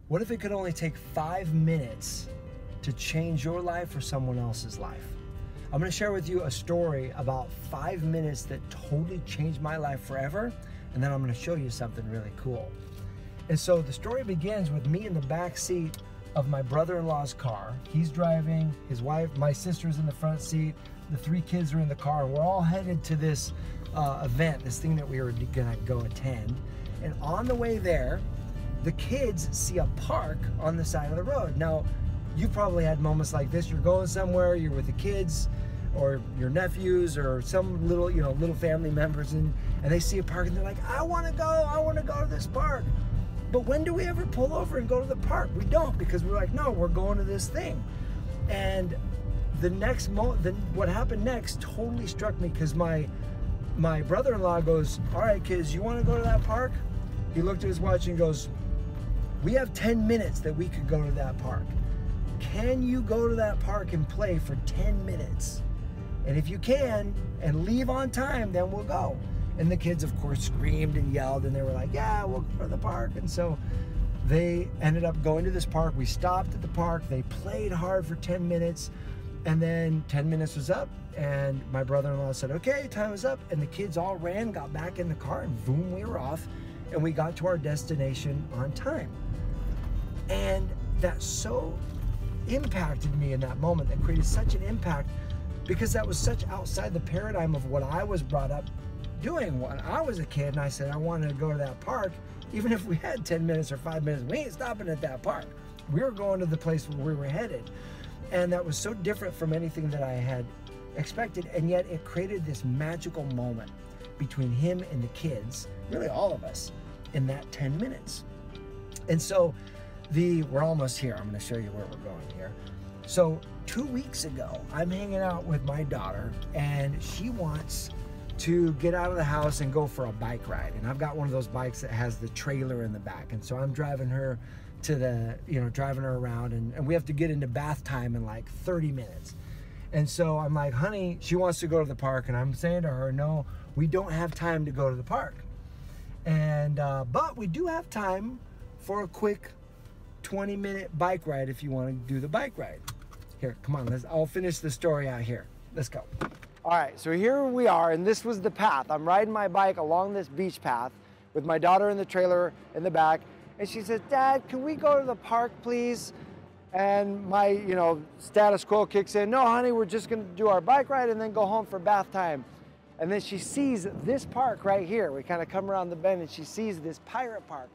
What if it could only take 5 minutes to change your life or someone else's life? I'm going to share with you a story about 5 minutes that totally changed my life forever, and then I'm going to show you something really cool. And so the story begins with me in the back seat of my brother-in-law's car. He's driving, his wife, my sister's in the front seat, the 3 kids are in the car, and we're all headed to this event, this thing that we were gonna go attend. And on the way there, the kids see a park on the side of the road. Now, you've probably had moments like this. You're going somewhere, you're with the kids or your nephews or some little, little family members, and they see a park and they're like, I wanna go to this park. But when do we ever pull over and go to the park? We don't, because we're like, no, we're going to this thing. And the next what happened next totally struck me, because my brother-in-law goes, all right, kids, you want to go to that park? He looked at his watch and goes, we have 10 minutes that we could go to that park. Can you go to that park and play for 10 minutes? And if you can, and leave on time, then we'll go. And the kids, of course, screamed and yelled, and they were like, yeah, we'll go to the park. And so they ended up going to this park. We stopped at the park. They played hard for 10 minutes. And then 10 minutes was up, and my brother-in-law said, okay, time is up. And the kids all ran, got back in the car, and boom, we were off. And we got to our destination on time. And that so impacted me in that moment. That created such an impact, because that was such outside the paradigm of what I was brought up doing when I was a kid. And I said I wanted to go to that park. Even if we had 10 minutes or 5 minutes, we ain't stopping at that park. We were going to the place where we were headed. And that was so different from anything that I had expected. And yet it created this magical moment between him and the kids, really all of us, in that 10 minutes. And so we're almost here. I'm going to show you where we're going here. So 2 weeks ago, I'm hanging out with my daughter, and she wants to get out of the house and go for a bike ride. And I've got one of those bikes that has the trailer in the back. And so I'm driving her to driving her around, and we have to get into bath time in like 30 minutes. And so I'm like, honey, she wants to go to the park. And I'm saying to her, no, we don't have time to go to the park. And, but we do have time for a quick 20-minute bike ride if you want to do the bike ride. Here, come on, I'll finish the story out here. Let's go. All right, so here we are, and this was the path. I'm riding my bike along this beach path with my daughter in the trailer in the back, and she says, Dad, can we go to the park, please? And my, status quo kicks in. No, honey, we're just gonna do our bike ride and then go home for bath time. And then she sees this park right here. We kind of come around the bend, and she sees this pirate park.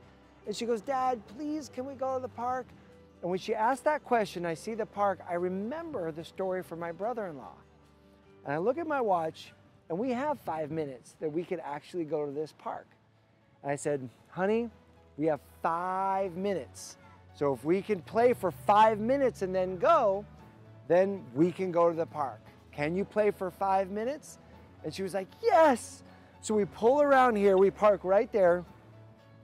And she goes, Dad, please, can we go to the park? And when she asked that question, I see the park, I remember the story from my brother-in-law. And I look at my watch, and we have 5 minutes that we could actually go to this park. And I said, honey, we have 5 minutes. So if we can play for 5 minutes and then go, then we can go to the park. Can you play for 5 minutes? And she was like, yes. So we pull around here, we park right there,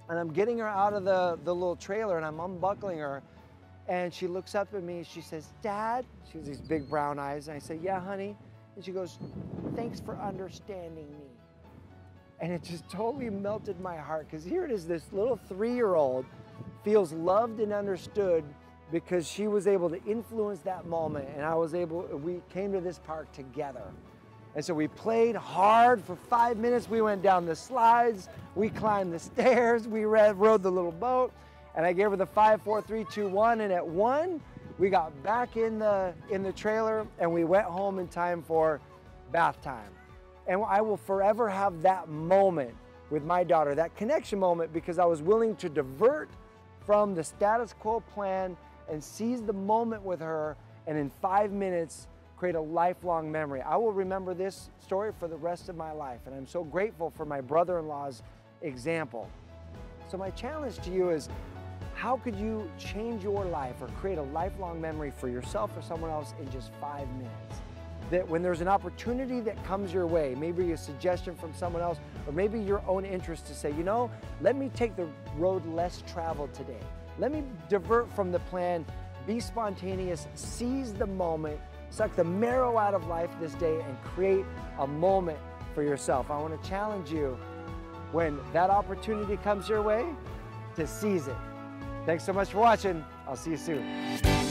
and I'm getting her out of the little trailer, and I'm unbuckling her. And she looks up at me, she says, Dad, she has these big brown eyes. And I say, yeah, honey. And she goes, thanks for understanding me. And it just totally melted my heart, because here it is, this little 3-year-old feels loved and understood because she was able to influence that moment, and we came to this park together. And so we played hard for 5 minutes. We went down the slides, we climbed the stairs, we rode the little boat, and I gave her the 5, 4, 3, 2, 1, and at 1, we got back in the trailer, and we went home in time for bath time. And I will forever have that moment with my daughter, that connection moment, because I was willing to divert from the status quo plan and seize the moment with her, and in 5 minutes, create a lifelong memory. I will remember this story for the rest of my life, and I'm so grateful for my brother-in-law's example. So my challenge to you is, how could you change your life or create a lifelong memory for yourself or someone else in just 5 minutes? That when there's an opportunity that comes your way, maybe a suggestion from someone else, or maybe your own interest, to say, let me take the road less traveled today. Let me divert from the plan, be spontaneous, seize the moment, suck the marrow out of life this day, and create a moment for yourself. I want to challenge you, when that opportunity comes your way, to seize it. Thanks so much for watching. I'll see you soon.